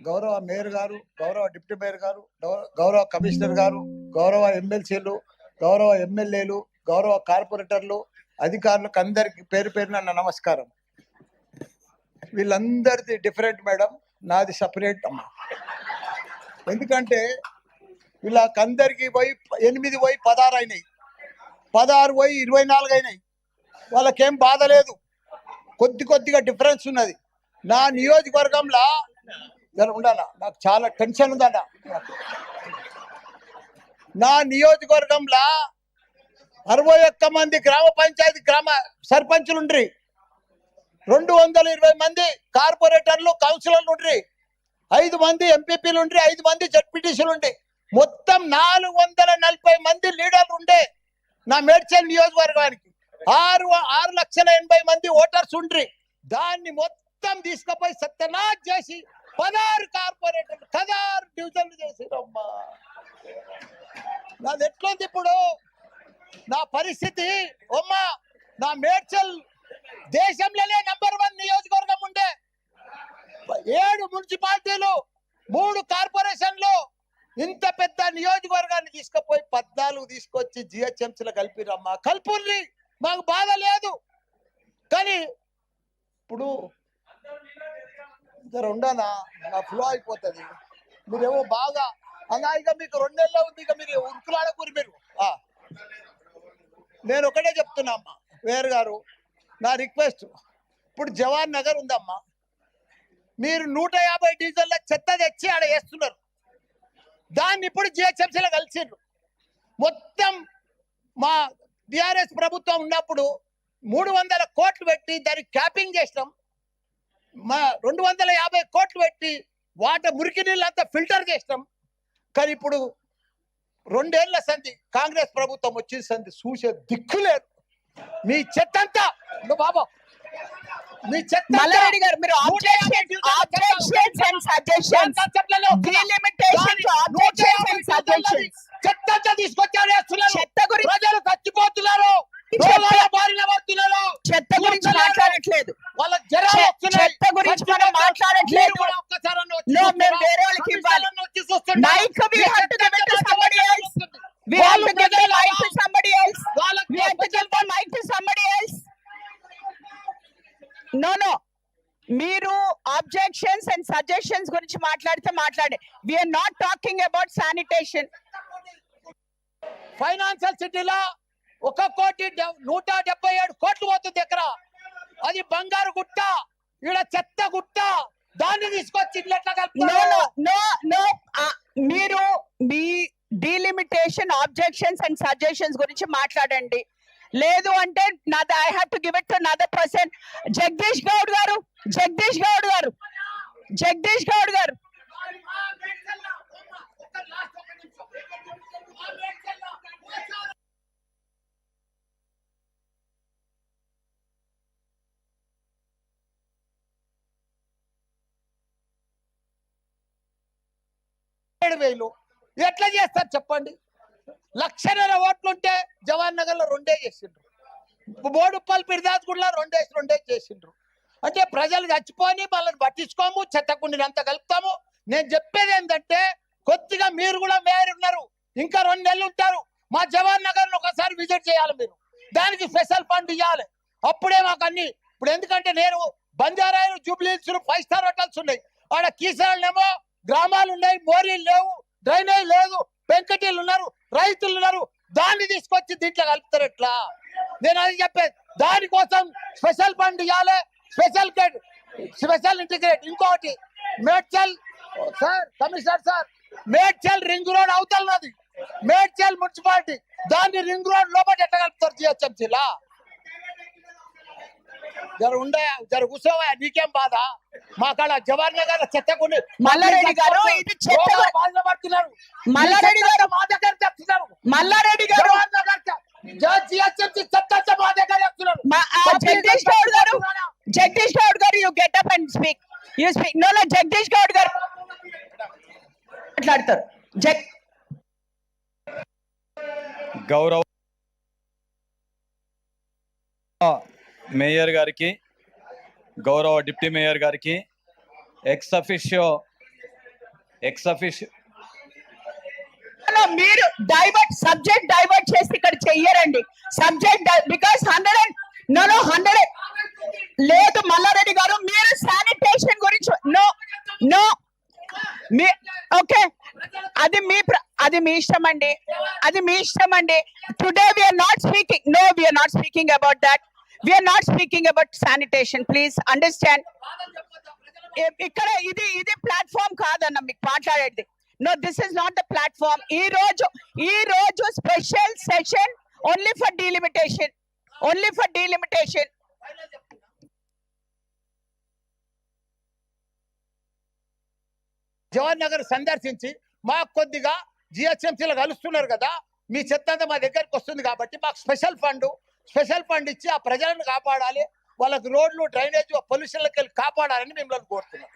గౌరవ మేయర్ గారు, గౌరవ డిప్యూటీ మేయర్ గారు, గౌరవ కమిషనర్ గారు, గౌరవ ఎమ్మెల్సీలు, గౌరవ ఎమ్మెల్యేలు, గౌరవ కార్పొరేటర్లు, అధికారులకు అందరికి పేరు పేరున నా నమస్కారం. వీళ్ళందరిది డిఫరెంట్ మేడం, నాది సపరేట్ అమ్మా. ఎందుకంటే వీళ్ళకందరికి పోయి 8 పోయి 16 అయినాయి, 16 పోయి 24 అయినాయి. వాళ్ళకేం బాధ లేదు, కొద్దిగా డిఫరెన్స్ ఉన్నది. నా నియోజకవర్గంలో ఉండాలా, నాకు చాలా టెన్షన్ ఉందన్న. నా నియోజకవర్గంలో 61 మంది గ్రామ పంచాయతీ సర్పంచులు ఉండ్రి, 220 మంది కార్పొరేటర్లు కౌన్సిలర్లు ఉండ్రి, 5 మంది ఎంపీపీలు ఉండ్రి, 5 మంది జడ్పీటీసీలు ఉండి, మొత్తం 440 మంది లీడర్లు ఉండే నా మేడ్చల్ నియోజకవర్గానికి. 6,80,000 మంది ఓటర్స్ ఉండ్రి. దాన్ని మొత్తం తీసుకుపోయి సత్యనాథ్ చేసి 16 కార్పొరేటర్లు 16 డివిజన్లు చేసిరమ్మా. నాది ఎట్లుంది ఇప్పుడు నా పరిస్థితి అమ్మా? నా మేడ్చల్ దేశంలోనే నంబర్ 1 నియోజకవర్గం ఉండే, 7 మున్సిపాలిటీలు, 3 కార్పొరేషన్లు, ఇంత పెద్ద నియోజకవర్గాన్ని తీసుకుపోయి 14 తీసుకొచ్చి జిహెచ్ఎంసీలో కలిపిరమ్మా. కల్పుల్ని, మాకు బాధ లేదు. కానీ ఇప్పుడు జర ఉండనా, నా ఫ్లో అయిపోతుంది. మీరేమో బాగా ఇక మీకు 2 నెలల్లో ఉంది, ఇక మీరు ఉరుకులాడకూరి. మీరు నేను ఒకటే చెప్తున్నా అమ్మా, వేరు గారు నా రిక్వెస్ట్, ఇప్పుడు జవాన్ నగర్ ఉందమ్మా, మీరు 150 డీజిల్ల చెత్త తెచ్చి ఆడ వేస్తున్నారు. దాన్ని ఇప్పుడు జిహెచ్ఎంసీలో కలిసిండ్రు. మొత్తం మా టిఆర్ఎస్ ప్రభుత్వం ఉన్నప్పుడు 300 కోట్లు పెట్టి దానికి క్యాపింగ్ చేసినాం. మా 250 కోట్లు పెట్టి మురికి నీళ్ళు అంతా ఫిల్టర్ చేసినాం. కానీ ఇప్పుడు 2 ఏళ్ల సంధి కాంగ్రెస్ ప్రభుత్వం వచ్చిన సంధి చూసే దిక్కు లేదు. మీ చెత్త అంతా బాబా, మీ చెత్త మల్లారెడ్డి గారు, మీరు చెత్త తీసుకొచ్చారు. చెత్త గురించి ప్రజలు చచ్చిపోతున్నారు, చెత్త గురించి మాట్లాడట్లేదు, వాళ్ళకి చెత్త గురించి మనం మాట్లాడట్లేదు. మేము వేరే వాళ్ళకి ఇవ్వాలి mic. We have to give it to somebody else. We have to give the mic to somebody else. We have to give the mic to somebody else. No. మీరు ఆబ్జెక్షన్స్ అండ్ సజెషన్స్ గురించి మాట్లాడితే మాట్లాడే. We are not talking about sanitation. Financial సిటీలో 1,177 కోట్లు పోతుంది ఎకరా. అది బంగారు గుట్ట, ఇక్కడ చెత్త గుట్ట. దాన్ని తీసుకొచ్చి మీరు మీ డీలిమిటేషన్, ఆబ్జెక్షన్స్ అండ్ సజెషన్స్ గురించి మాట్లాడండి. లేదు అంటే నాది I have to give it to another person. Jagadish Goud గారు. ఎట్లా చేస్తారు చెప్పండి? 1,00,000 ఓట్లుంటే జవహర్ నగర్ లో 2 చేసిండ్రు, బోడుప్పల్ పిర్దాస్గూడలో 2 చేసిండ్రు. అంటే ప్రజలు చచ్చిపోని వాళ్ళని పట్టించుకోము, చెత్తకుండినంత కలుపుతాము. నేను చెప్పేది ఏంటంటే, కొద్దిగా మీరు కూడా మేయర్ ఉన్నారు, ఇంకా 2 నెలలు ఉంటారు. మా జవహర్ నగర్ ఒకసారి విజిట్ చేయాలి మీరు. దానికి స్పెషల్ ఫండ్ ఇవ్వాలి. అప్పుడే మాకు అన్ని. ఇప్పుడు ఎందుకంటే నేను బంజారాలు, జూబ్లీహిల్స్ 5 స్టార్ హోటల్స్ ఉన్నాయి. ఆడ కీసరాళ్ళేమో గ్రామాలు ఉన్నాయి, మోరీలు లేవు, డ్రైనేజ్ లేదు, పెంకటీలు ఉన్నారు, రైతులు ఉన్నారు. దాన్ని తీసుకొచ్చి దీంట్లో కలుపుతారు ఎట్లా? నేను అది చెప్పేది. దానికోసం స్పెషల్ ఫండ్ ఇవ్వాలి, స్పెషల్ ఇంటిగ్రేట్. ఇంకొకటి Medchal sir, commissioner sir, Medchal ring road అవతలది మేడ్చల్ మున్సిపాలిటీ, దాన్ని రింగ్ రోడ్ లోపల ఎట్లా కలుపుతారు జిహెచ్ఎంసీలా? జర కూర్చోవా, నీకేం బాధ? మా కాడ జవహర్ నగర్ చెత్తకుండి మల్లారెడ్డి గారు బాధపడుతున్నారు. మల్లారెడ్డి గారు మా దగ్గర చెప్తున్నారు. మల్లారెడ్డి గారు జగదీష్ గౌడ్ గారు you get up and speak. You speak. No Jagadish Goud గారు మాట్లాడతారు. గౌరవ మేయర్ గారికి, గౌరవ డిప్యూటీ మేయర్ గారికి, ఎక్స్ అఫిషియో ఎక్స్ అఫీషియల్ మీరు సబ్జెక్ట్ డైవర్ట్ చేసి ఇక్కడ చెయ్యరండి. సబ్జెక్ట్ బికాస్ 100 లేదు మల్లారెడ్డి గారు, మీరు శానిటేషన్ గురించి నో ఓకే, అది మీ ఇష్టం అండి, అది మీ ఇష్టం అండి. Today we are not speaking about that. We are not speaking about sanitation, please understand. ఇక్కడ ఇది ప్లాట్ఫామ్ కాదన్న మీకు మాట్లాడేది. No, this is not the platform. ఈ రోజు special session only for delimitation. Jawahar Nagar సందర్శించి మాకు కొద్దిగా జిహెచ్ఎంసీలో కలుస్తున్నారు కదా, మీ చెత్త అంతా మా దగ్గరికి వస్తుంది కాబట్టి మాకు స్పెషల్ ఫండ్ ఇచ్చి ఆ ప్రజలను కాపాడాలి, వాళ్ళకి రోడ్లు డ్రైనేజ్ పొల్యూషన్లకి వెళ్ళి కాపాడాలని మిమ్మల్ని కోరుతున్నాం.